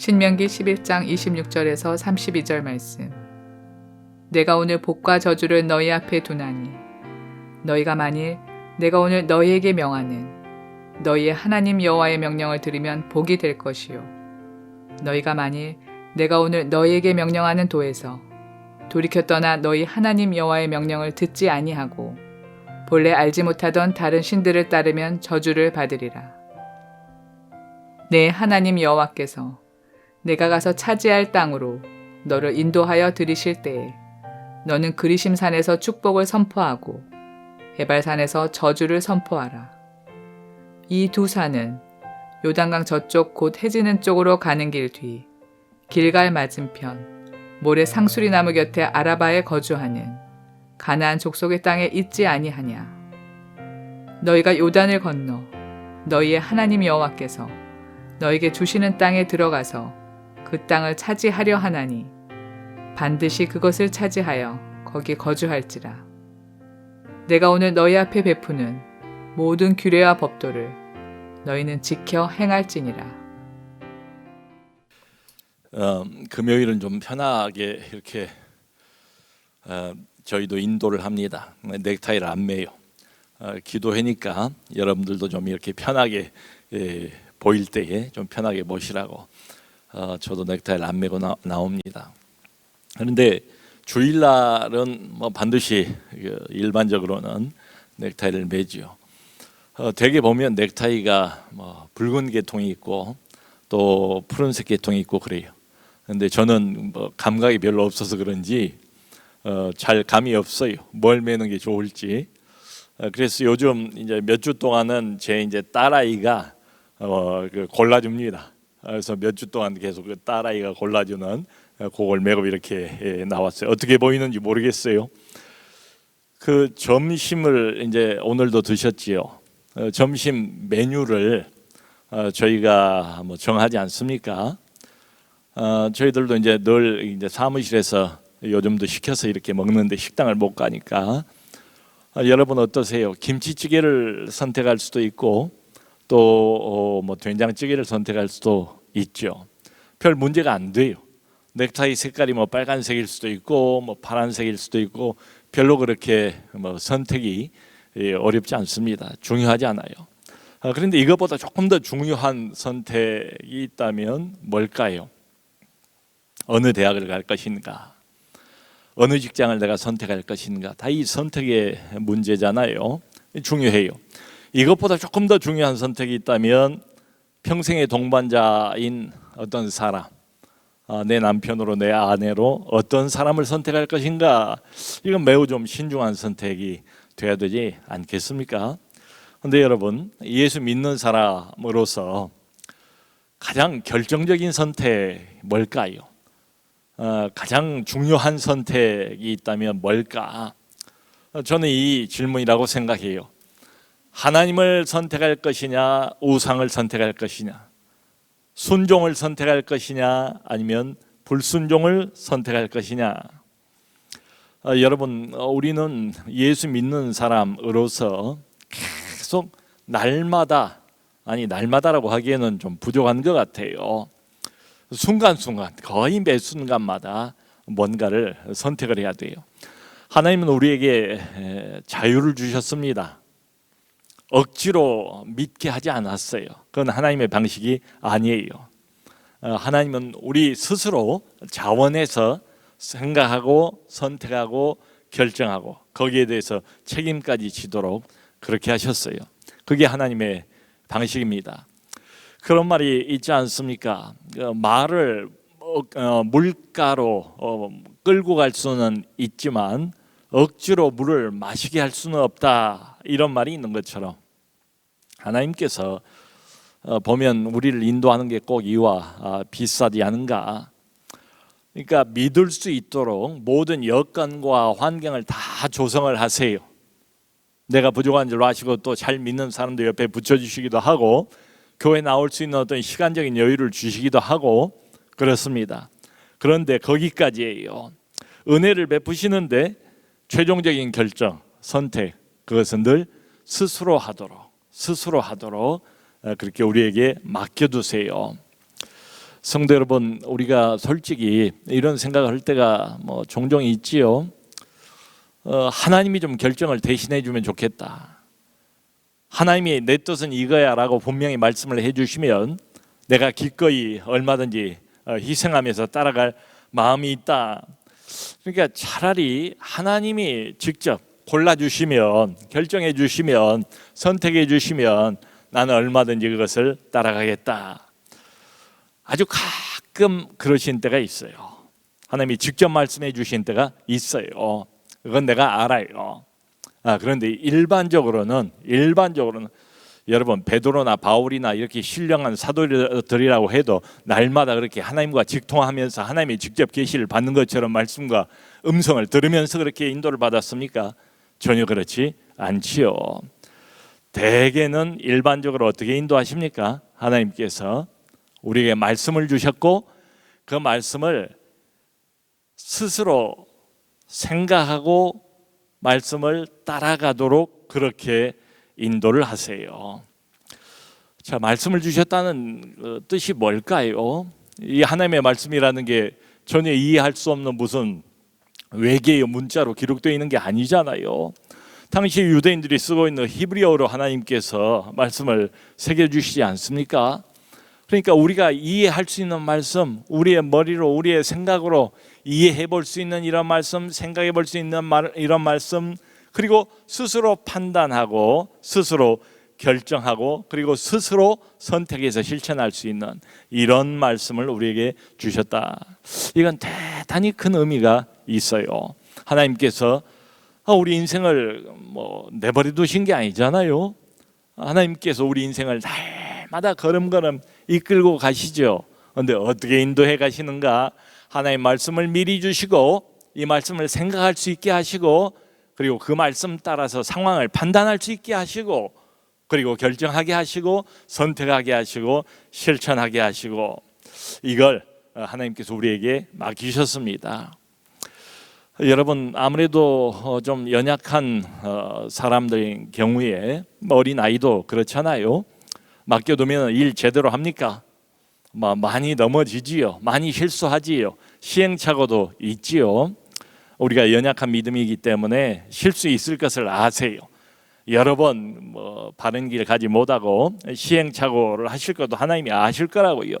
신명기 11장 26절에서 32절 말씀. 내가 오늘 복과 저주를 너희 앞에 두나니 너희가 만일 내가 오늘 너희에게 명하는 너희의 하나님 여호와의 명령을 들으면 복이 될 것이요 너희가 만일 내가 오늘 너희에게 명령하는 도에서 돌이켜 떠나 너희 하나님 여호와의 명령을 듣지 아니하고 본래 알지 못하던 다른 신들을 따르면 저주를 받으리라. 내 하나님 여호와께서 내가 가서 차지할 땅으로 너를 인도하여 들이실 때에 너는 그리심 산에서 축복을 선포하고 에발산에서 저주를 선포하라. 이 두 산은 요단강 저쪽 곧 해지는 쪽으로 가는 길 뒤 길갈 맞은편 모래 상수리 나무 곁에 아라바에 거주하는 가나안 족속의 땅에 있지 아니하냐. 너희가 요단을 건너 너희의 하나님 여호와께서 너에게 주시는 땅에 들어가서 그 땅을 차지하려 하나니 반드시 그것을 차지하여 거기 거주할지라. 내가 오늘 너희 앞에 베푸는 모든 규례와 법도를 너희는 지켜 행할지니라. 금요일은 좀 편하게 이렇게 저희도 인도를 합니다. 넥타이를 안 매요. 기도회니까 여러분들도 좀 이렇게 편하게 보일 때에 좀 편하게 모시라고 저도 넥타이를 안 매고 나옵니다. 그런데 주일날은 뭐 반드시 일반적으로는 넥타이를 매지요. 대개 보면 넥타이가 뭐 붉은 계통이 있고 또 푸른색 계통이 있고 그래요. 그런데 저는 뭐 감각이 별로 없어서 그런지 잘 감이 없어요. 뭘 매는 게 좋을지. 그래서 요즘 이제 몇 주 동안은 제 이제 딸아이가 골라줍니다. 그래서 몇 주 동안 계속 그 딸아이가 골라주는 그걸 메고 이렇게 나왔어요. 어떻게 보이는지 모르겠어요. 그 점심을 이제 오늘도 드셨지요. 점심 메뉴를 저희가 뭐 정하지 않습니까? 저희들도 이제 늘 이제 사무실에서 요즘도 시켜서 이렇게 먹는데 식당을 못 가니까 여러분 어떠세요? 김치찌개를 선택할 수도 있고 또 뭐 된장찌개를 선택할 수도 있죠. 별 문제가 안 돼요. 넥타이 색깔이 뭐 빨간색일 수도 있고 뭐 파란색일 수도 있고 별로 그렇게 뭐 선택이 어렵지 않습니다. 중요하지 않아요. 그런데 이것보다 조금 더 중요한 선택이 있다면 뭘까요? 어느 대학을 갈 것인가? 어느 직장을 내가 선택할 것인가? 다 이 선택의 문제잖아요. 중요해요. 이것보다 조금 더 중요한 선택이 있다면 평생의 동반자인 어떤 사람, 내 남편으로 내 아내로 어떤 사람을 선택할 것인가? 이건 매우 좀 신중한 선택이 돼야 되지 않겠습니까? 그런데 여러분, 예수 믿는 사람으로서 가장 결정적인 선택 뭘까요? 가장 중요한 선택이 있다면 뭘까? 저는 이 질문이라고 생각해요. 하나님을 선택할 것이냐, 우상을 선택할 것이냐, 순종을 선택할 것이냐, 아니면 불순종을 선택할 것이냐. 여러분, 우리는 예수 믿는 사람으로서 계속 날마다라고 하기에는 좀 부족한 것 같아요. 순간순간, 거의 매 순간마다 뭔가를 선택을 해야 돼요. 하나님은 우리에게 자유를 주셨습니다. 억지로 믿게 하지 않았어요. 그건 하나님의 방식이 아니에요. 하나님은 우리 스스로 자원해서 생각하고 선택하고 결정하고 거기에 대해서 책임까지 지도록 그렇게 하셨어요. 그게 하나님의 방식입니다. 그런 말이 있지 않습니까? 말을 물가로 끌고 갈 수는 있지만 억지로 물을 마시게 할 수는 없다, 이런 말이 있는 것처럼 하나님께서 보면 우리를 인도하는 게 꼭 이와 비슷하지 않은가. 그러니까 믿을 수 있도록 모든 여건과 환경을 다 조성을 하세요. 내가 부족한 줄 아시고 또 잘 믿는 사람도 옆에 붙여주시기도 하고 교회 나올 수 있는 어떤 시간적인 여유를 주시기도 하고 그렇습니다. 그런데 거기까지예요. 은혜를 베푸시는데 최종적인 결정, 선택, 그것은 늘 스스로 하도록 그렇게 우리에게 맡겨두세요. 성도 여러분, 우리가 솔직히 이런 생각을 할 때가 종종 있지요. 하나님이 좀 결정을 대신해 주면 좋겠다. 하나님이 내 뜻은 이거야 라고 분명히 말씀을 해주시면 내가 기꺼이 얼마든지 희생하면서 따라갈 마음이 있다. 그러니까 차라리 하나님이 직접 골라주시면, 결정해 주시면, 선택해 주시면 나는 얼마든지 그것을 따라가겠다. 아주 가끔 그러신 때가 있어요. 하나님이 직접 말씀해 주신 때가 있어요. 그건 내가 알아요. 그런데 일반적으로는 여러분, 베드로나 바울이나 이렇게 신령한 사도들이라고 해도 날마다 그렇게 하나님과 직통하면서 하나님이 직접 계시를 받는 것처럼 말씀과 음성을 들으면서 그렇게 인도를 받았습니까? 전혀 그렇지 않지요. 대개는 일반적으로 어떻게 인도하십니까? 하나님께서 우리에게 말씀을 주셨고 그 말씀을 스스로 생각하고 말씀을 따라가도록 그렇게 인도를 하세요. 자, 말씀을 주셨다는 뜻이 뭘까요? 이 하나님의 말씀이라는 게 전혀 이해할 수 없는 무슨 외계의 문자로 기록되어 있는 게 아니잖아요. 당시 유대인들이 쓰고 있는 히브리어로 하나님께서 말씀을 새겨주시지 않습니까? 그러니까 우리가 이해할 수 있는 말씀, 우리의 머리로, 우리의 생각으로 이해해 볼 수 있는 이런 말씀, 생각해 볼 수 있는 이런 말씀, 그리고 스스로 판단하고 스스로 결정하고 그리고 스스로 선택해서 실천할 수 있는 이런 말씀을 우리에게 주셨다. 이건 대단히 큰 의미가 있어요. 하나님께서 우리 인생을 내버려 두신 게 아니잖아요. 하나님께서 우리 인생을 날마다 걸음걸음 이끌고 가시죠. 그런데 어떻게 인도해 가시는가? 하나님 말씀을 미리 주시고 이 말씀을 생각할 수 있게 하시고 그리고 그 말씀 따라서 상황을 판단할 수 있게 하시고 그리고 결정하게 하시고 선택하게 하시고 실천하게 하시고 이걸 하나님께서 우리에게 맡기셨습니다. 여러분, 아무래도 좀 연약한 사람들인 경우에 어린 아이도 그렇잖아요. 맡겨두면 일 제대로 합니까? 많이 넘어지지요. 많이 실수하지요. 시행착오도 있지요. 우리가 연약한 믿음이기 때문에 실수 있을 것을 아세요. 여러 번 바른 길 가지 못하고 시행착오를 하실 것도 하나님이 아실 거라고요.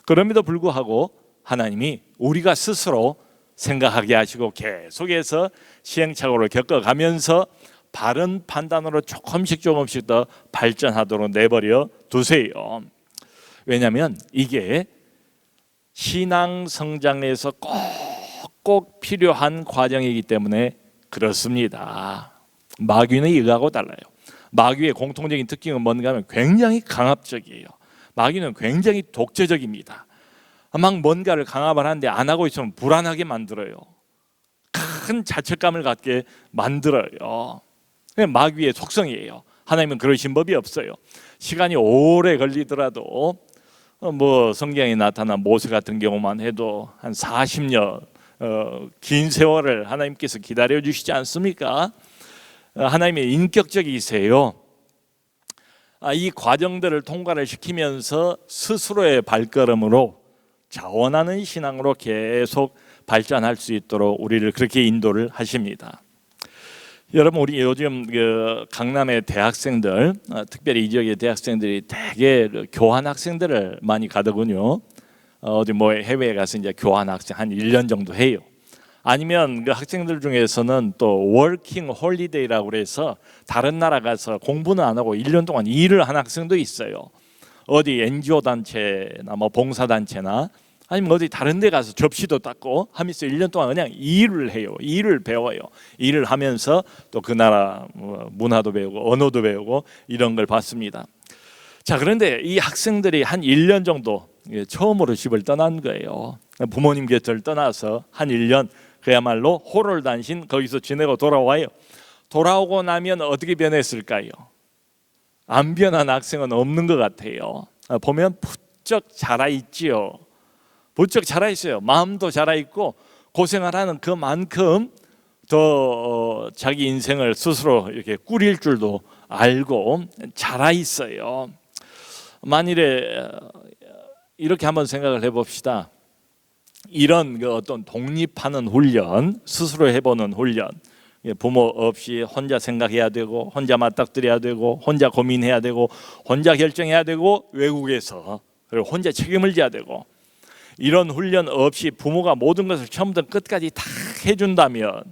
그럼에도 불구하고 하나님이 우리가 스스로 생각하게 하시고 계속해서 시행착오를 겪어가면서 바른 판단으로 조금씩 더 발전하도록 내버려 두세요. 왜냐하면 이게 신앙 성장에서 꼭 필요한 과정이기 때문에 그렇습니다. 마귀는 이거하고 달라요. 마귀의 공통적인 특징은 뭔가 하면 굉장히 강압적이에요. 마귀는 굉장히 독재적입니다. 막 뭔가를 강압을 하는데 안 하고 있으면 불안하게 만들어요. 큰 자책감을 갖게 만들어요. 마귀의 속성이에요. 하나님은 그러신 법이 없어요. 시간이 오래 걸리더라도 성경에 나타난 모세 같은 경우만 해도 한 40년 긴 세월을 하나님께서 기다려 주시지 않습니까? 하나님의 인격적이세요. 이 과정들을 통과를 시키면서 스스로의 발걸음으로 자원하는 신앙으로 계속 발전할 수 있도록 우리를 그렇게 인도를 하십니다. 여러분, 우리 요즘 강남의 대학생들, 특별히 이 지역의 대학생들이 되게 교환 학생들을 많이 가더군요. 어디 해외에 가서 이제 교환 학생 한 1년 정도 해요. 아니면 그 학생들 중에서는 또 워킹 홀리데이라고 그래서 다른 나라 가서 공부는 안 하고 1년 동안 일을 한 학생도 있어요. 어디 NGO 단체나 봉사 단체나 아니면 어디 다른 데 가서 접시도 닦고 하면서 1년 동안 그냥 일을 해요. 일을 배워요. 일을 하면서 또 그 나라 문화도 배우고 언어도 배우고 이런 걸 봤습니다. 자, 그런데 이 학생들이 한 1년 정도 처음으로 집을 떠난 거예요. 부모님 곁을 떠나서 한 1년 그야말로 호롤단신 거기서 지내고 돌아와요. 돌아오고 나면 어떻게 변했을까요? 안 변한 학생은 없는 것 같아요. 보면 부쩍 자라있지요. 부쩍 자라있어요. 마음도 자라있고 고생을 하는 그만큼 더 자기 인생을 스스로 이렇게 꾸릴 줄도 알고 자라있어요. 만일에 이렇게 한번 생각을 해봅시다. 이런 그 어떤 독립하는 훈련, 스스로 해보는 훈련, 부모 없이 혼자 생각해야 되고 혼자 맞닥뜨려야 되고 혼자 고민해야 되고 혼자 결정해야 되고 외국에서 그리고 혼자 책임을 져야 되고 이런 훈련 없이 부모가 모든 것을 처음부터 끝까지 다 해준다면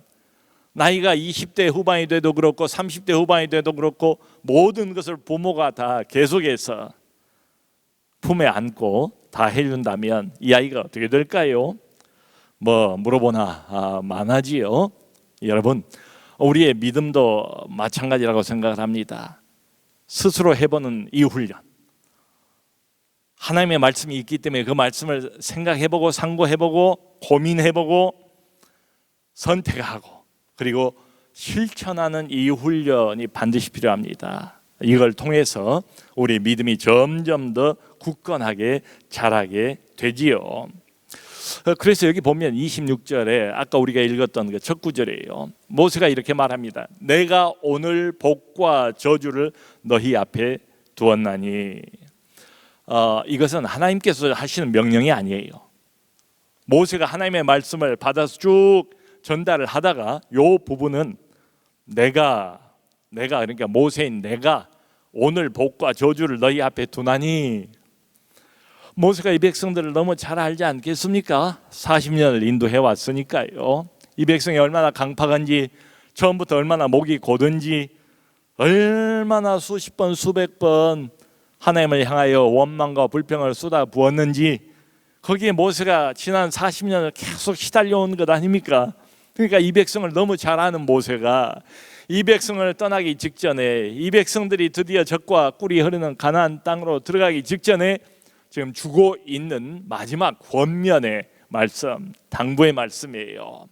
나이가 20대 후반이 돼도 그렇고 30대 후반이 돼도 그렇고 모든 것을 부모가 다 계속해서 품에 안고 다 해준다면 이 아이가 어떻게 될까요? 뭐 물어보나 많아지요. 여러분, 우리의 믿음도 마찬가지라고 생각을 합니다. 스스로 해보는 이 훈련, 하나님의 말씀이 있기 때문에 그 말씀을 생각해보고 상고해보고 고민해보고 선택하고 그리고 실천하는 이 훈련이 반드시 필요합니다. 이걸 통해서 우리 믿음이 점점 더 굳건하게 자라게 되지요. 그래서 여기 보면 26절에 아까 우리가 읽었던 그 첫 구절이에요. 모세가 이렇게 말합니다. 내가 오늘 복과 저주를 너희 앞에 두었나니. 이것은 하나님께서 하시는 명령이 아니에요. 모세가 하나님의 말씀을 받아서 쭉 전달을 하다가 요 부분은 내가 그러니까 모세인 내가 오늘 복과 저주를 너희 앞에 두나니. 모세가 이 백성들을 너무 잘 알지 않겠습니까? 40년을 인도해 왔으니까요. 이 백성이 얼마나 강팍한지, 처음부터 얼마나 목이 고든지, 얼마나 수십 번 수백 번 하나님을 향하여 원망과 불평을 쏟아 부었는지, 거기에 모세가 지난 40년을 계속 시달려온 것 아닙니까? 그러니까 이 백성을 너무 잘 아는 모세가 이 백성을 떠나기 직전에, 이 백성들이 드디어 젖과 꿀이 흐르는 가나안 땅으로 들어가기 직전에 지금 주고 있는 마지막 권면의 말씀, 당부의 말씀이에요.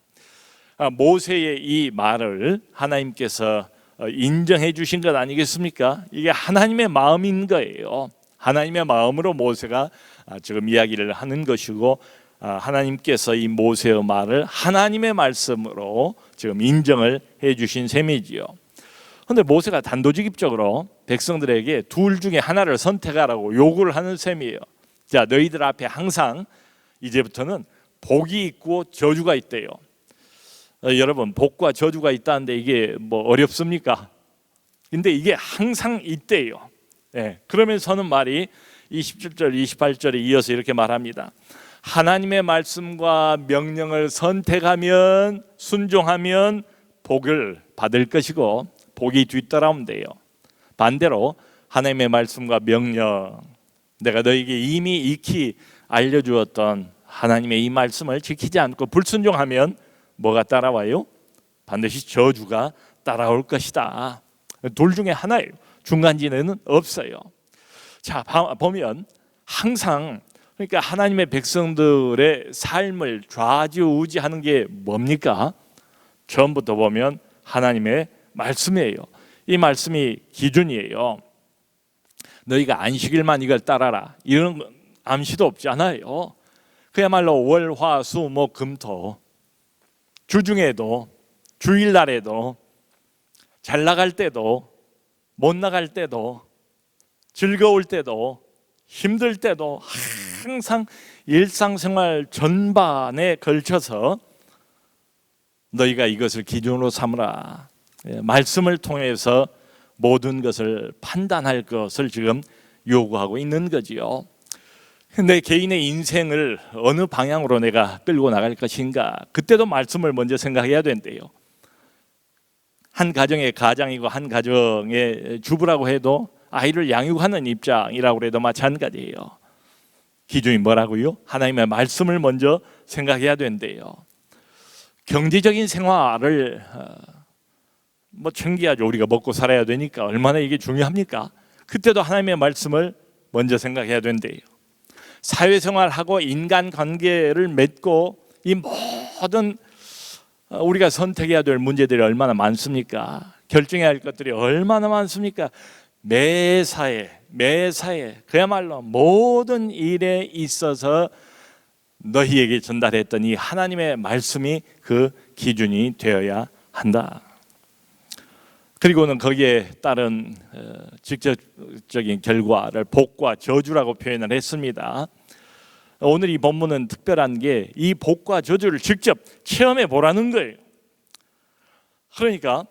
모세의 이 말을 하나님께서 인정해 주신 것 아니겠습니까? 이게 하나님의 마음인 거예요. 하나님의 마음으로 모세가 지금 이야기를 하는 것이고, 하나님께서 이 모세의 말을 하나님의 말씀으로 지금 인정을 해 주신 셈이지요. 그런데 모세가 단도직입적으로 백성들에게 둘 중에 하나를 선택하라고 요구를 하는 셈이에요. 자, 너희들 앞에 항상 이제부터는 복이 있고 저주가 있대요. 여러분, 복과 저주가 있다는데 이게 뭐 어렵습니까? 근데 이게 항상 있대요. 그러면서는 말이 27절 28절에 이어서 이렇게 말합니다. 하나님의 말씀과 명령을 선택하면, 순종하면 복을 받을 것이고 복이 뒤따라온대요. 반대로 하나님의 말씀과 명령, 내가 너에게 이미 익히 알려주었던 하나님의 이 말씀을 지키지 않고 불순종하면 뭐가 따라와요? 반드시 저주가 따라올 것이다. 둘 중에 하나예요. 중간지대는 없어요. 자, 보면 항상 그러니까 하나님의 백성들의 삶을 좌지우지하는 게 뭡니까? 처음부터 보면 하나님의 말씀이에요. 이 말씀이 기준이에요. 너희가 안식일만 이걸 따라라, 이런 암시도 없잖아요. 그야말로 월, 화, 수, 목, 금, 토, 주중에도, 주일날에도, 잘 나갈 때도, 못 나갈 때도, 즐거울 때도, 힘들 때도 항상 일상생활 전반에 걸쳐서 너희가 이것을 기준으로 삼으라. 말씀을 통해서 모든 것을 판단할 것을 지금 요구하고 있는 거지요. 내 개인의 인생을 어느 방향으로 내가 끌고 나갈 것인가, 그때도 말씀을 먼저 생각해야 된대요. 한 가정의 가장이고 한 가정의 주부라고 해도 아이를 양육하는 입장이라고 해도 마찬가지예요. 기준이 뭐라고요? 하나님의 말씀을 먼저 생각해야 된대요. 경제적인 생활을 뭐 챙겨야죠. 우리가 먹고 살아야 되니까 얼마나 이게 중요합니까? 그때도 하나님의 말씀을 먼저 생각해야 된대요. 사회생활하고 인간관계를 맺고 이 모든 우리가 선택해야 될 문제들이 얼마나 많습니까? 결정해야 할 것들이 얼마나 많습니까? 매사에 그야말로 모든 일에 있어서 너희에게 전달했던 이 하나님의 말씀이 그 기준이 되어야 한다. 그리고는 거기에 따른 직접적인 결과를 복과 저주라고 표현을 했습니다. 오늘 이 본문은 특별한 게 이 복과 저주를 직접 체험해 보라는 거예요. 그러니까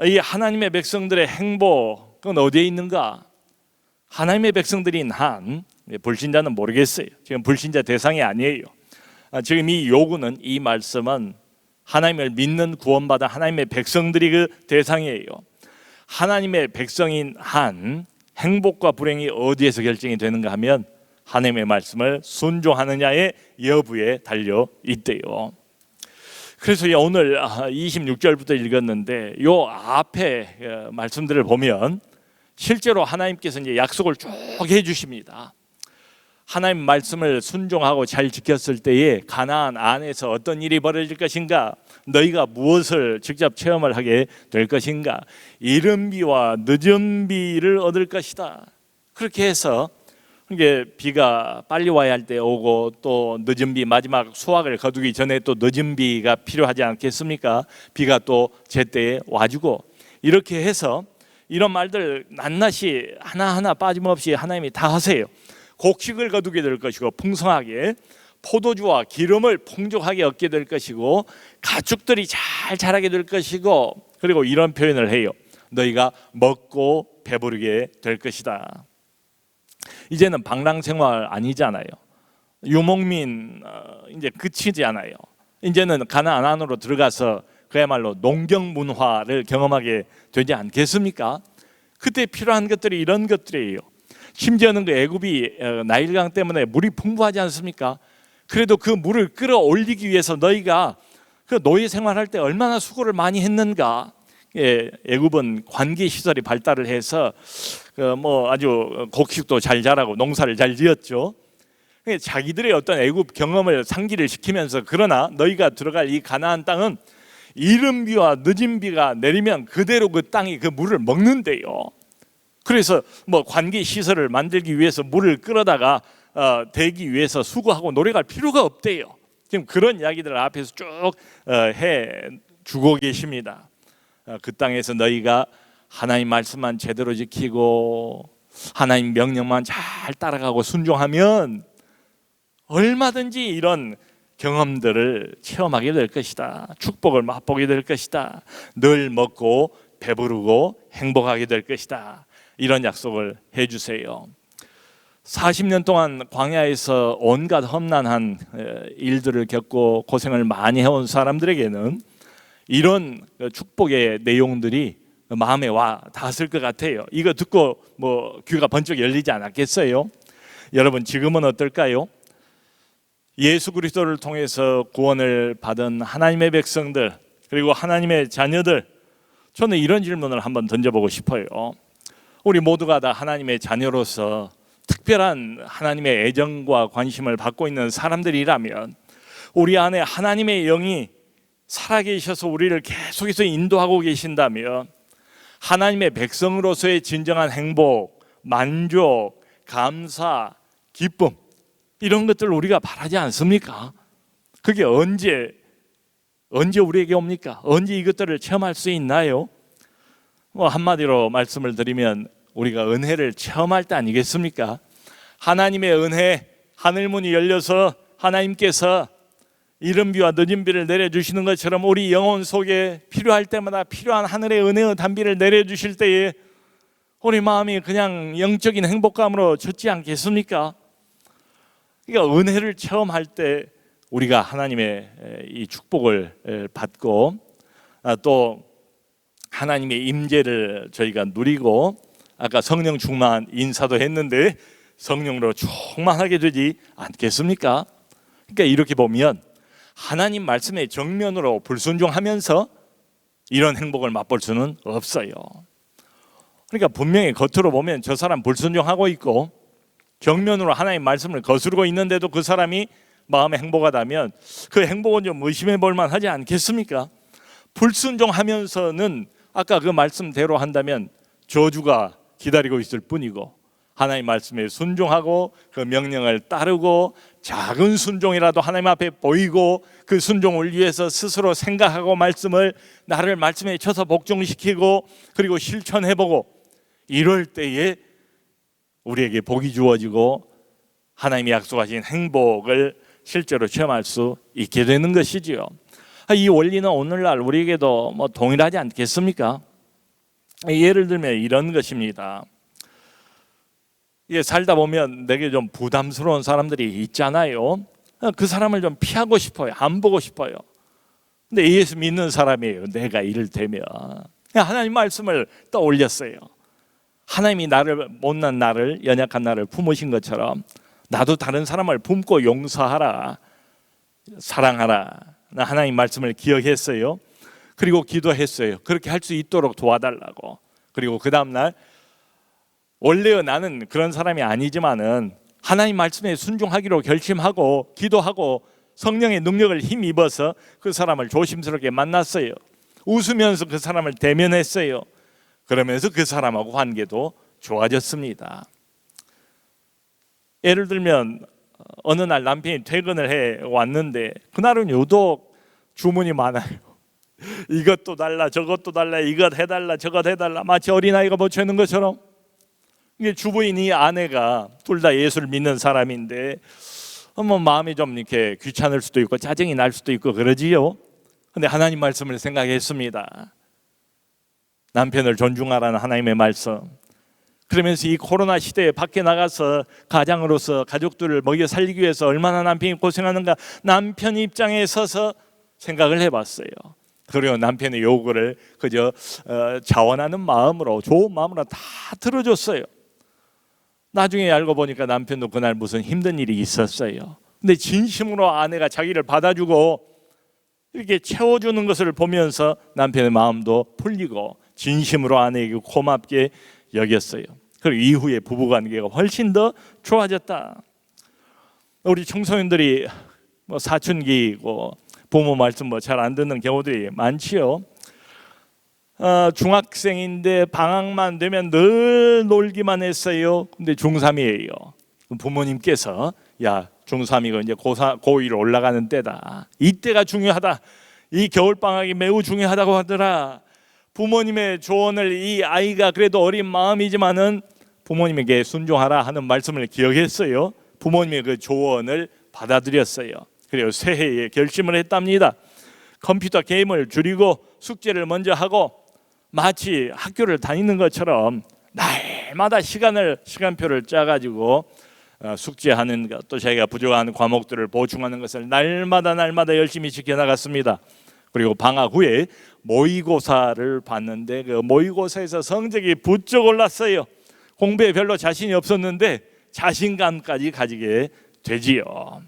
이 하나님의 백성들의 행복은 어디에 있는가? 하나님의 백성들인 한 불신자는 모르겠어요. 지금 불신자 대상이 아니에요. 지금 이 요구는, 이 말씀은 하나님을 믿는 구원받은 하나님의 백성들이 그 대상이에요. 하나님의 백성인 한 행복과 불행이 어디에서 결정이 되는가 하면 하나님의 말씀을 순종하느냐의 여부에 달려 있대요. 그래서 오늘 26절부터 읽었는데 요 앞에 말씀들을 보면 실제로 하나님께서 이제 약속을 쭉 해주십니다. 하나님 말씀을 순종하고 잘 지켰을 때에 가나안 안에서 어떤 일이 벌어질 것인가, 너희가 무엇을 직접 체험을 하게 될 것인가, 이른 비와 늦은 비를 얻을 것이다. 그렇게 해서 이게 비가 빨리 와야 할 때 오고 또 늦은 비, 마지막 수확을 거두기 전에 또 늦은 비가 필요하지 않겠습니까? 비가 또 제때에 와주고, 이렇게 해서 이런 말들 낱낱이 하나하나 빠짐없이 하나님이 다 하세요. 곡식을 거두게 될 것이고 풍성하게, 포도주와 기름을 풍족하게 얻게 될 것이고, 가축들이 잘 자라게 될 것이고, 그리고 이런 표현을 해요. 너희가 먹고 배부르게 될 것이다. 이제는 방랑생활 아니잖아요. 유목민 이제 그치지 않아요. 이제는 가나안 안으로 들어가서 그야말로 농경 문화를 경험하게 되지 않겠습니까? 그때 필요한 것들이 이런 것들이에요. 심지어는 그 애굽이 나일강 때문에 물이 풍부하지 않습니까? 그래도 그 물을 끌어올리기 위해서 너희가 그 노예 생활할 때 얼마나 수고를 많이 했는가. 애굽은 관계 시설이 발달을 해서 아주 곡식도 잘 자라고 농사를 잘 지었죠. 자기들의 어떤 애굽 경험을 상기를 시키면서, 그러나 너희가 들어갈 이 가나안 땅은 이른 비와 늦은 비가 내리면 그대로 그 땅이 그 물을 먹는데요. 그래서 관계 시설을 만들기 위해서 물을 끌어다가 대기 위해서 수고하고 노력할 필요가 없대요. 지금 그런 이야기들을 앞에서 쭉 해주고 계십니다. 그 땅에서 너희가 하나님 말씀만 제대로 지키고 하나님 명령만 잘 따라가고 순종하면 얼마든지 이런 경험들을 체험하게 될 것이다. 축복을 맛보게 될 것이다. 늘 먹고 배부르고 행복하게 될 것이다. 이런 약속을 해주세요. 40년 동안 광야에서 온갖 험난한 일들을 겪고 고생을 많이 해온 사람들에게는 이런 축복의 내용들이 마음에 와 닿았을 것 같아요. 이거 듣고 귀가 번쩍 열리지 않았겠어요? 여러분, 지금은 어떨까요? 예수 그리스도를 통해서 구원을 받은 하나님의 백성들, 그리고 하나님의 자녀들, 저는 이런 질문을 한번 던져보고 싶어요. 우리 모두가 다 하나님의 자녀로서 특별한 하나님의 애정과 관심을 받고 있는 사람들이라면, 우리 안에 하나님의 영이 살아계셔서 우리를 계속해서 인도하고 계신다면, 하나님의 백성으로서의 진정한 행복, 만족, 감사, 기쁨, 이런 것들을 우리가 바라지 않습니까? 그게 언제 우리에게 옵니까? 언제 이것들을 체험할 수 있나요? 한마디로 말씀을 드리면 우리가 은혜를 체험할 때 아니겠습니까? 하나님의 은혜, 하늘문이 열려서 하나님께서 이른 비와 늦은 비를 내려주시는 것처럼 우리 영혼 속에 필요할 때마다 필요한 하늘의 은혜의 단비를 내려주실 때에 우리 마음이 그냥 영적인 행복감으로 젖지 않겠습니까? 그러니까 은혜를 체험할 때 우리가 하나님의 이 축복을 받고 또 하나님의 임재를 저희가 누리고, 아까 성령 충만 인사도 했는데 성령으로 충만하게 되지 않겠습니까? 그러니까 이렇게 보면 하나님 말씀에 정면으로 불순종하면서 이런 행복을 맛볼 수는 없어요. 그러니까 분명히 겉으로 보면 저 사람 불순종하고 있고 정면으로 하나님 말씀을 거스르고 있는데도 그 사람이 마음에 행복하다면 그 행복은 좀 의심해 볼 만하지 않겠습니까? 불순종하면서는 아까 그 말씀대로 한다면 저주가 기다리고 있을 뿐이고, 하나님 말씀에 순종하고 그 명령을 따르고 작은 순종이라도 하나님 앞에 보이고 그 순종을 위해서 스스로 생각하고 나를 말씀에 쳐서 복종시키고 그리고 실천해보고, 이럴 때에 우리에게 복이 주어지고 하나님이 약속하신 행복을 실제로 체험할 수 있게 되는 것이지요. 이 원리는 오늘날 우리에게도 동일하지 않겠습니까? 예를 들면 이런 것입니다. 살다 보면 내게 좀 부담스러운 사람들이 있잖아요. 그 사람을 좀 피하고 싶어요. 안 보고 싶어요. 근데 예수 믿는 사람이에요. 내가 이를테면 하나님 말씀을 떠올렸어요. 하나님이 나를, 못난 나를, 연약한 나를 품으신 것처럼 나도 다른 사람을 품고 용서하라, 사랑하라. 나 하나님 말씀을 기억했어요. 그리고 기도했어요. 그렇게 할 수 있도록 도와달라고. 그리고 그 다음날 원래 나는 그런 사람이 아니지만은 하나님 말씀에 순종하기로 결심하고 기도하고 성령의 능력을 힘입어서 그 사람을 조심스럽게 만났어요. 웃으면서 그 사람을 대면했어요. 그러면서 그 사람하고 관계도 좋아졌습니다. 예를 들면 어느 날 남편이 퇴근을 해 왔는데 그날은 유독 주문이 많아요. 이것도 달라 저것도 달라, 이것 해달라 저것 해달라, 마치 어린아이가 보채는 것처럼. 이게 주부인 이 아내가 둘 다 예수를 믿는 사람인데 마음이 좀 이렇게 귀찮을 수도 있고 짜증이 날 수도 있고 그러지요. 근데 하나님 말씀을 생각했습니다. 남편을 존중하라는 하나님의 말씀. 그러면서 이 코로나 시대에 밖에 나가서 가장으로서 가족들을 먹여 살리기 위해서 얼마나 남편이 고생하는가 남편 입장에 서서 생각을 해봤어요. 그리고 남편의 요구를 그저 자원하는 마음으로, 좋은 마음으로 다 들어줬어요. 나중에 알고 보니까 남편도 그날 무슨 힘든 일이 있었어요. 근데 진심으로 아내가 자기를 받아주고 이렇게 채워주는 것을 보면서 남편의 마음도 풀리고 진심으로 아내에게 고맙게 여겼어요. 그리고 이후에 부부관계가 훨씬 더 좋아졌다. 우리 청소년들이 사춘기고 부모 말씀 잘 안 듣는 경우들이 많지요. 중학생인데 방학만 되면 늘 놀기만 했어요. 근데 중3이에요. 부모님께서 야, 중3이고 이제 고1로 올라가는 때다. 이때가 중요하다. 이 겨울방학이 매우 중요하다고 하더라. 부모님의 조언을 이 아이가 그래도 어린 마음이지만은 부모님에게 순종하라 하는 말씀을 기억했어요. 부모님의 그 조언을 받아들였어요. 그리고 새해에 결심을 했답니다. 컴퓨터 게임을 줄이고 숙제를 먼저 하고 마치 학교를 다니는 것처럼 날마다 시간표를 짜가지고 숙제하는 것, 또 자기가 부족한 과목들을 보충하는 것을 날마다 열심히 지켜나갔습니다. 그리고 방학 후에 모의고사를 봤는데 그 모의고사에서 성적이 부쩍 올랐어요. 공부에 별로 자신이 없었는데 자신감까지 가지게 되지요.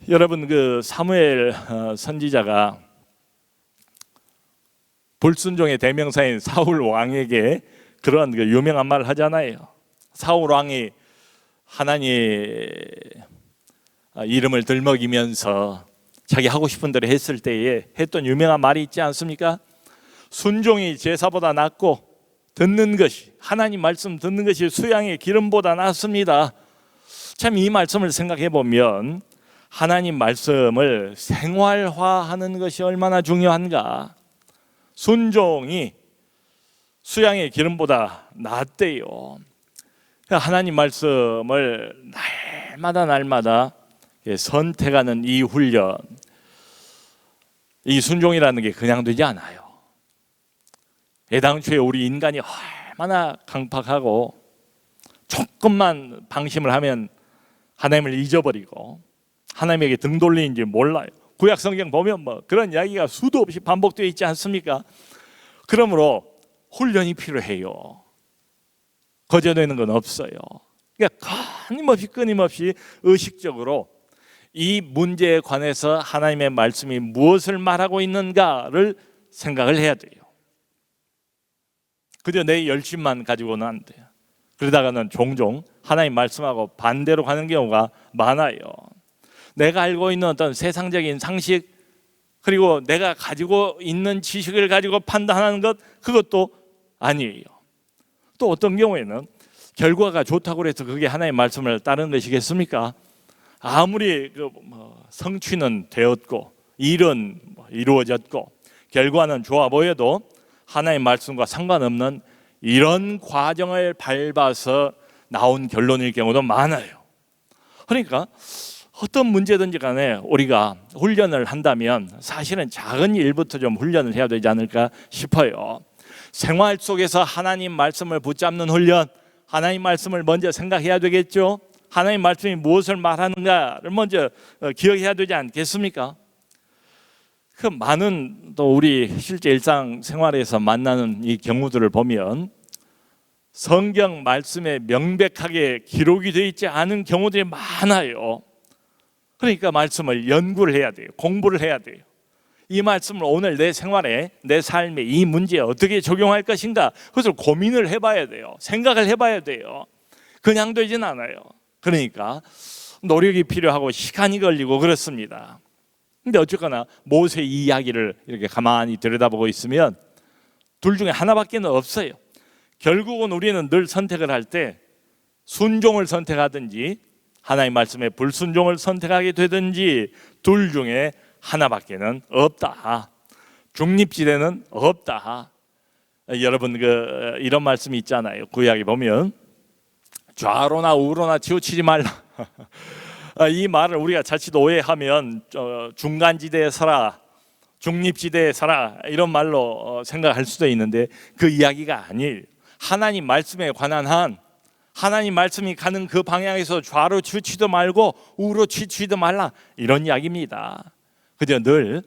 여러분, 그 사무엘 선지자가 불순종의 대명사인 사울 왕에게 그런 그 유명한 말을 하잖아요. 사울 왕이 하나님의 이름을 들먹이면서 자기 하고 싶은 대로 했을 때에 했던 유명한 말이 있지 않습니까? 순종이 제사보다 낫고 듣는 것이, 하나님 말씀 듣는 것이 수양의 기름보다 낫습니다. 참 이 말씀을 생각해 보면 하나님 말씀을 생활화하는 것이 얼마나 중요한가. 순종이 수양의 기름보다 낫대요. 하나님 말씀을 날마다 선택하는 이 훈련, 이 순종이라는 게 그냥 되지 않아요. 애당초에 우리 인간이 얼마나 강팍하고 조금만 방심을 하면 하나님을 잊어버리고 하나님에게 등 돌리는지 몰라요. 구약 성경 보면 그런 이야기가 수도 없이 반복되어 있지 않습니까? 그러므로 훈련이 필요해요. 거저되는 건 없어요. 그러니까 끊임없이 의식적으로 이 문제에 관해서 하나님의 말씀이 무엇을 말하고 있는가를 생각을 해야 돼요. 그저 내 열심만 가지고는 안 돼요. 그러다가는 종종 하나님 말씀하고 반대로 가는 경우가 많아요. 내가 알고 있는 어떤 세상적인 상식, 그리고 내가 가지고 있는 지식을 가지고 판단하는 것, 그것도 아니에요. 또 어떤 경우에는 결과가 좋다고 해서 그게 하나님의 말씀을 따르는 것이겠습니까? 아무리 성취는 되었고 일은 이루어졌고 결과는 좋아 보여도 하나님의 말씀과 상관없는 이런 과정을 밟아서 나온 결론일 경우도 많아요. 그러니까 어떤 문제든지 간에 우리가 훈련을 한다면 사실은 작은 일부터 좀 훈련을 해야 되지 않을까 싶어요. 생활 속에서 하나님 말씀을 붙잡는 훈련, 하나님 말씀을 먼저 생각해야 되겠죠. 하나님 말씀이 무엇을 말하는가를 먼저 기억해야 되지 않겠습니까? 그 많은 또 우리 실제 일상생활에서 만나는 이 경우들을 보면 성경 말씀에 명백하게 기록이 되어 있지 않은 경우들이 많아요. 그러니까 말씀을 연구를 해야 돼요. 공부를 해야 돼요. 이 말씀을 오늘 내 생활에, 내 삶에 이 문제에 어떻게 적용할 것인가, 그것을 고민을 해봐야 돼요. 생각을 해봐야 돼요. 그냥 되진 않아요. 그러니까 노력이 필요하고 시간이 걸리고 그렇습니다. 근데 어쨌거나 모세 이야기를 이렇게 가만히 들여다보고 있으면 둘 중에 하나밖에 없어요. 결국은 우리는 늘 선택을 할 때 순종을 선택하든지 하나님 말씀에 불순종을 선택하게 되든지 둘 중에 하나밖에는 없다. 중립지대는 없다. 여러분 이런 말씀이 있잖아요. 구약에 보면 좌로나 우로나 치우치지 말라. 이 말을 우리가 자칫 오해하면 중간지대에 서라, 중립지대에 서라 이런 말로 생각할 수도 있는데 그 이야기가 아니에요. 하나님 말씀에 관한 한, 하나님 말씀이 가는 그 방향에서 좌로 치우치도 말고 우로 치우치도 말라 이런 이야기입니다. 그저 늘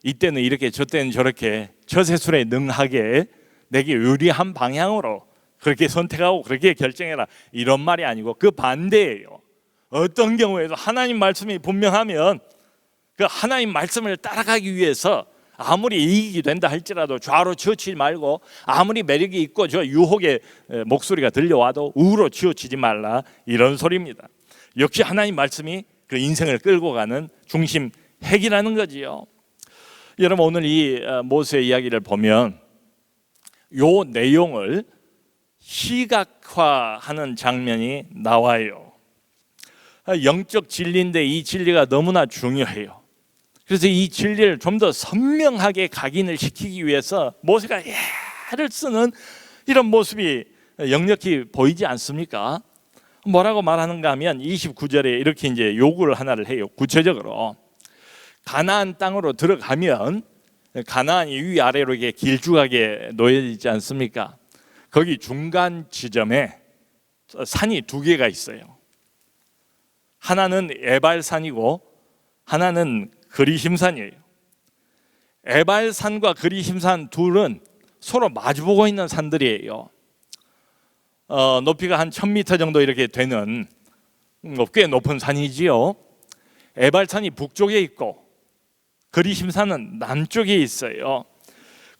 이때는 이렇게 저때는 저렇게 처세술에 능하게 내게 유리한 방향으로 그렇게 선택하고 그렇게 결정해라 이런 말이 아니고 그 반대예요. 어떤 경우에도 하나님 말씀이 분명하면 그 하나님 말씀을 따라가기 위해서 아무리 이익이 된다 할지라도 좌로 치우치지 말고 아무리 매력이 있고 저 유혹의 목소리가 들려와도 우로 치우치지 말라 이런 소리입니다. 역시 하나님 말씀이 그 인생을 끌고 가는 중심 핵이라는 거지요. 여러분 오늘 이 모세 이야기를 보면 요 내용을 시각화하는 장면이 나와요. 영적 진리인데 이 진리가 너무나 중요해요. 그래서 이 진리를 좀 더 선명하게 각인을 시키기 위해서 모세가 애를 쓰는 이런 모습이 역력히 보이지 않습니까? 뭐라고 말하는가 하면 29절에 이렇게 이제 요구를 하나를 해요. 구체적으로 가나안 땅으로 들어가면 가나안이 위아래로 이렇게 길쭉하게 놓여지지 않습니까? 거기 중간 지점에 산이 두 개가 있어요. 하나는 에발산이고 하나는 그리심산이에요. 에발산과 그리심산 둘은 서로 마주보고 있는 산들이에요. 높이가 한 1000m 정도 이렇게 되는 꽤 높은 산이지요. 에발산이 북쪽에 있고 그리심산은 남쪽에 있어요.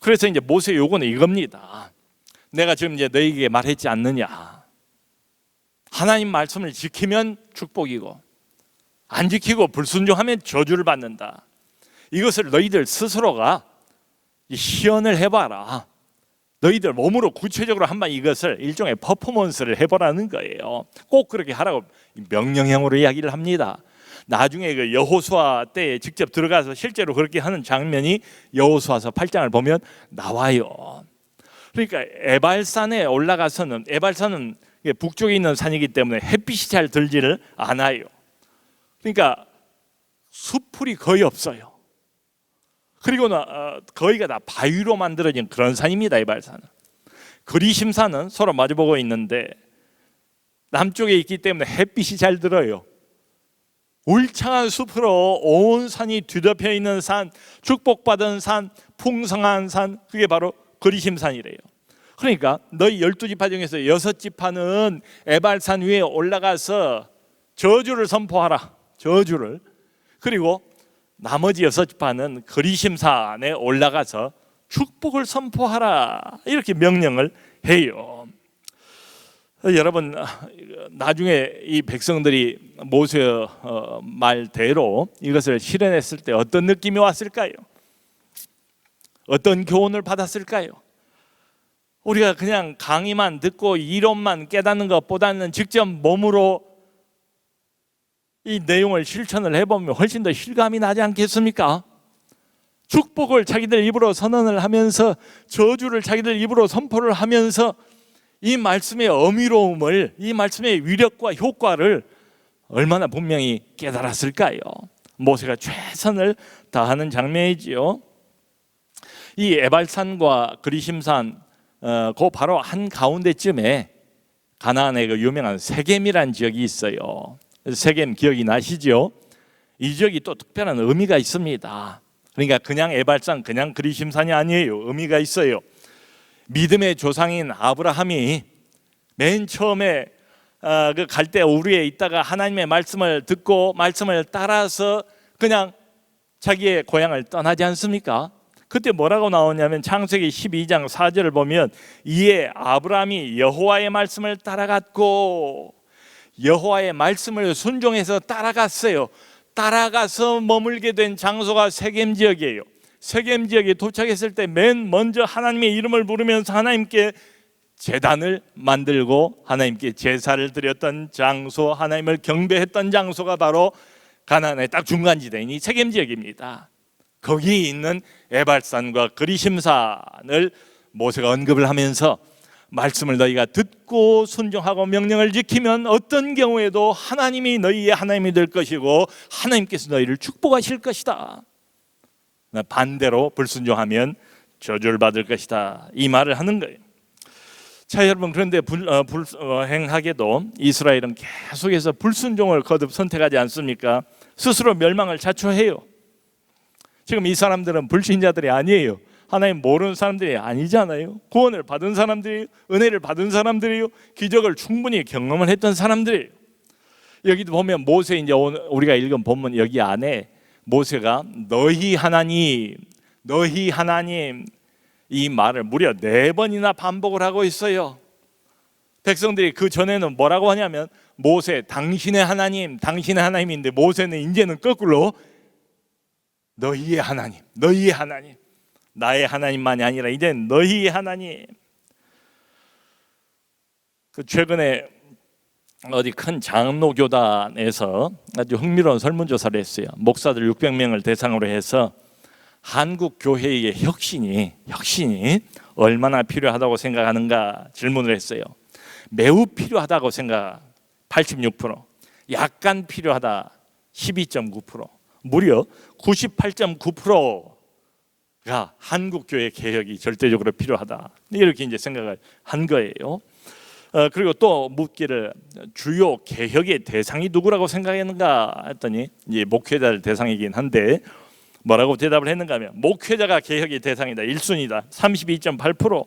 그래서 이제 모세 요구는 이겁니다. 내가 지금 이제 너희에게 말했지 않느냐. 하나님 말씀을 지키면 축복이고 안 지키고 불순종하면 저주를 받는다. 이것을 너희들 스스로가 시연을 해봐라. 너희들 몸으로 구체적으로 한번 이것을 일종의 퍼포먼스를 해보라는 거예요. 꼭 그렇게 하라고 명령형으로 이야기를 합니다. 나중에 그 여호수아 때에 직접 들어가서 실제로 그렇게 하는 장면이 여호수아서 8장을 보면 나와요. 그러니까 에발산에 올라가서는 에발산은 북쪽에 있는 산이기 때문에 햇빛이 잘 들지를 않아요. 그러니까 수풀이 거의 없어요. 그리고 거의가 다 바위로 만들어진 그런 산입니다. 에발산은. 그리심산은 서로 마주보고 있는데 남쪽에 있기 때문에 햇빛이 잘 들어요. 울창한 숲으로 온 산이 뒤덮여 있는 산, 축복받은 산, 풍성한 산, 그게 바로 그리심산이래요. 그러니까 너희 12지파 중에서 6지파는 에발산 위에 올라가서 저주를 선포하라. 저주를. 그리고 나머지 6지파는 그리심산에 올라가서 축복을 선포하라. 이렇게 명령을 해요. 여러분 나중에 이 백성들이 모세의 말대로 이것을 실현했을 때 어떤 느낌이 왔을까요? 어떤 교훈을 받았을까요? 우리가 그냥 강의만 듣고 이론만 깨닫는 것보다는 직접 몸으로 이 내용을 실천을 해보면 훨씬 더 실감이 나지 않겠습니까? 축복을 자기들 입으로 선언을 하면서 저주를 자기들 입으로 선포를 하면서 이 말씀의 어미로움을, 이 말씀의 위력과 효과를 얼마나 분명히 깨달았을까요? 모세가 최선을 다하는 장면이지요. 이 에발산과 그리심산 그 바로 한 가운데쯤에 가나안의 그 유명한 세겜이라는 지역이 있어요. 세겜 기억이 나시죠? 이 지역이 또 특별한 의미가 있습니다. 그러니까 그냥 에발산, 그냥 그리심산이 아니에요. 의미가 있어요. 믿음의 조상인 아브라함이 맨 처음에 그 갈대 우르에 있다가 하나님의 말씀을 듣고 말씀을 따라서 그냥 자기의 고향을 떠나지 않습니까? 그때 뭐라고 나오냐면 창세기 12장 4절을 보면 이에 아브라함이 여호와의 말씀을 따라갔고, 여호와의 말씀을 순종해서 따라갔어요. 따라가서 머물게 된 장소가 세겜 지역이에요. 세겜 지역에 도착했을 때 맨 먼저 하나님의 이름을 부르면서 하나님께 제단을 만들고 하나님께 제사를 드렸던 장소, 하나님을 경배했던 장소가 바로 가나안의 딱 중간지대인 이 세겜 지역입니다. 거기에 있는 에발산과 그리심산을 모세가 언급을 하면서 말씀을 너희가 듣고 순종하고 명령을 지키면 어떤 경우에도 하나님이 너희의 하나님이 될 것이고 하나님께서 너희를 축복하실 것이다. 반대로 불순종하면 저주를 받을 것이다. 이 말을 하는 거예요. 자, 여러분, 그런데 불행하게도 이스라엘은 계속해서 불순종을 거듭 선택하지 않습니까? 스스로 멸망을 자초해요. 지금 이 사람들은 불신자들이 아니에요. 하나님 모르는 사람들이 아니잖아요. 구원을 받은 사람들이에요. 은혜를 받은 사람들이에요. 기적을 충분히 경험을 했던 사람들이에요. 여기도 보면 모세, 이제 오늘 우리가 읽은 본문 여기 안에 모세가 너희 하나님 이 말을 무려 4번이나 반복을 하고 있어요. 백성들이 그 전에는 뭐라고 하냐면 모세 당신의 하나님인데 모세는 이제는 거꾸로 너희의 하나님, 나의 하나님만이 아니라 이제는 너희의 하나님. 최근에 어디 큰 장로교단에서 아주 흥미로운 설문조사를 했어요. 목사들 600명을 대상으로 해서 한국 교회의 혁신이 얼마나 필요하다고 생각하는가 질문을 했어요. 매우 필요하다고 생각 86%, 약간 필요하다 12.9%, 무려 98.9%가 한국 교회 개혁이 절대적으로 필요하다. 이렇게 이제 생각을 한 거예요. 그리고 또 묻기를 주요 개혁의 대상이 누구라고 생각했는가 했더니 이제 목회자들 대상이긴 한데 뭐라고 대답을 했는가 하면 목회자가 개혁의 대상이다. 1순위다. 32.8%,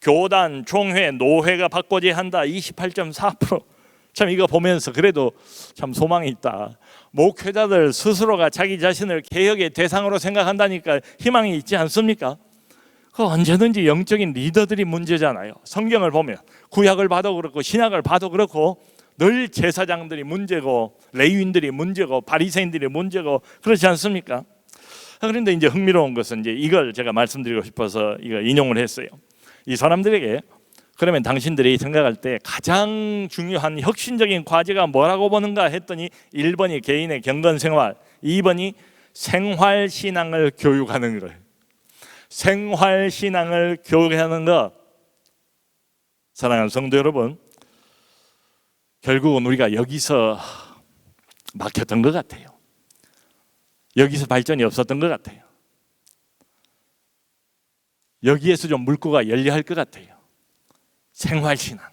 교단, 총회, 노회가 바꿔야 한다. 28.4%. 참 이거 보면서 그래도 참 소망이 있다. 목회자들 스스로가 자기 자신을 개혁의 대상으로 생각한다니까 희망이 있지 않습니까? 언제든지 영적인 리더들이 문제잖아요. 성경을 보면 구약을 봐도 그렇고 신약을 봐도 그렇고 늘 제사장들이 문제고 레위인들이 문제고 바리새인들이 문제고 그렇지 않습니까? 그런데 이제 흥미로운 것은 이제 이걸 제가 말씀드리고 싶어서 이거 인용을 했어요. 이 사람들에게 그러면 당신들이 생각할 때 가장 중요한 혁신적인 과제가 뭐라고 보는가 했더니 1번이 개인의 경건생활, 2번이 생활신앙을 교육하는 거예요. 생활신앙을 교육하는 것. 사랑하는 성도 여러분, 결국은 우리가 여기서 막혔던 것 같아요. 여기서 발전이 없었던 것 같아요. 여기에서 좀 물꼬가 열려야 할 것 같아요. 생활신앙,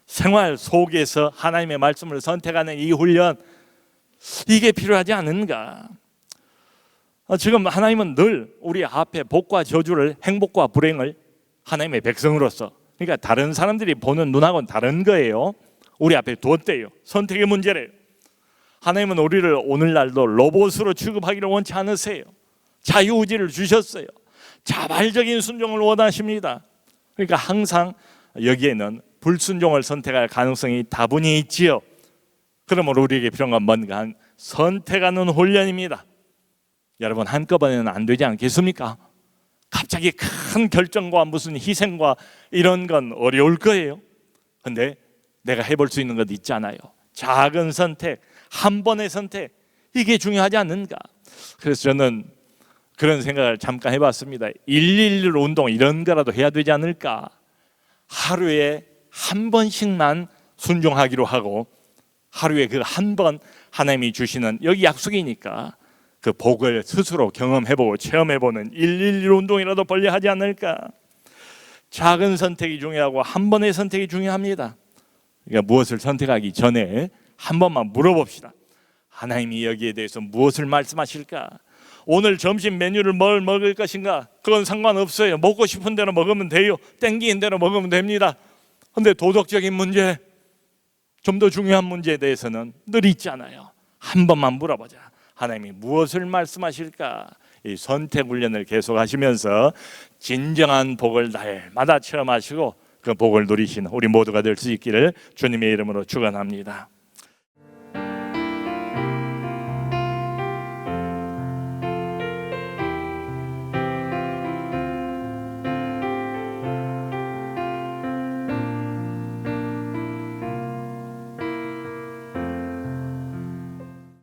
생활 속에서 하나님의 말씀을 선택하는 이 훈련, 이게 필요하지 않은가? 지금 하나님은 늘 우리 앞에 복과 저주를, 행복과 불행을 하나님의 백성으로서, 그러니까 다른 사람들이 보는 눈하고는 다른 거예요. 우리 앞에 두었대요. 선택의 문제래요. 하나님은 우리를 오늘날도 로봇으로 취급하기를 원치 않으세요. 자유의지를 주셨어요. 자발적인 순종을 원하십니다. 그러니까 항상 여기에는 불순종을 선택할 가능성이 다분히 있지요. 그러므로 우리에게 필요한 건 뭔가 선택하는 훈련입니다. 여러분, 한꺼번에는 안 되지 않겠습니까? 갑자기 큰 결정과 무슨 희생과 이런 건 어려울 거예요. 근데 내가 해볼 수 있는 것 있잖아요. 작은 선택, 한 번의 선택, 이게 중요하지 않는가? 그래서 저는 그런 생각을 잠깐 해봤습니다. 111 운동 이런 거라도 해야 되지 않을까? 하루에 한 번씩만 순종하기로 하고 하루에 그 한 번 하나님이 주시는 여기 약속이니까 그 복을 스스로 경험해보고 체험해보는 111 운동이라도 벌려 하지 않을까. 작은 선택이 중요하고 한 번의 선택이 중요합니다. 그러니까 무엇을 선택하기 전에 한 번만 물어봅시다. 하나님이 여기에 대해서 무엇을 말씀하실까? 오늘 점심 메뉴를 뭘 먹을 것인가? 그건 상관없어요. 먹고 싶은 대로 먹으면 돼요. 땡기는 대로 먹으면 됩니다. 그런데 도덕적인 문제, 좀 더 중요한 문제에 대해서는 늘 있잖아요. 한 번만 물어보자. 하나님이 무엇을 말씀하실까? 이 선택 훈련을 계속하시면서 진정한 복을 날마다 체험하시고 그 복을 누리시는 우리 모두가 될 수 있기를 주님의 이름으로 축원합니다.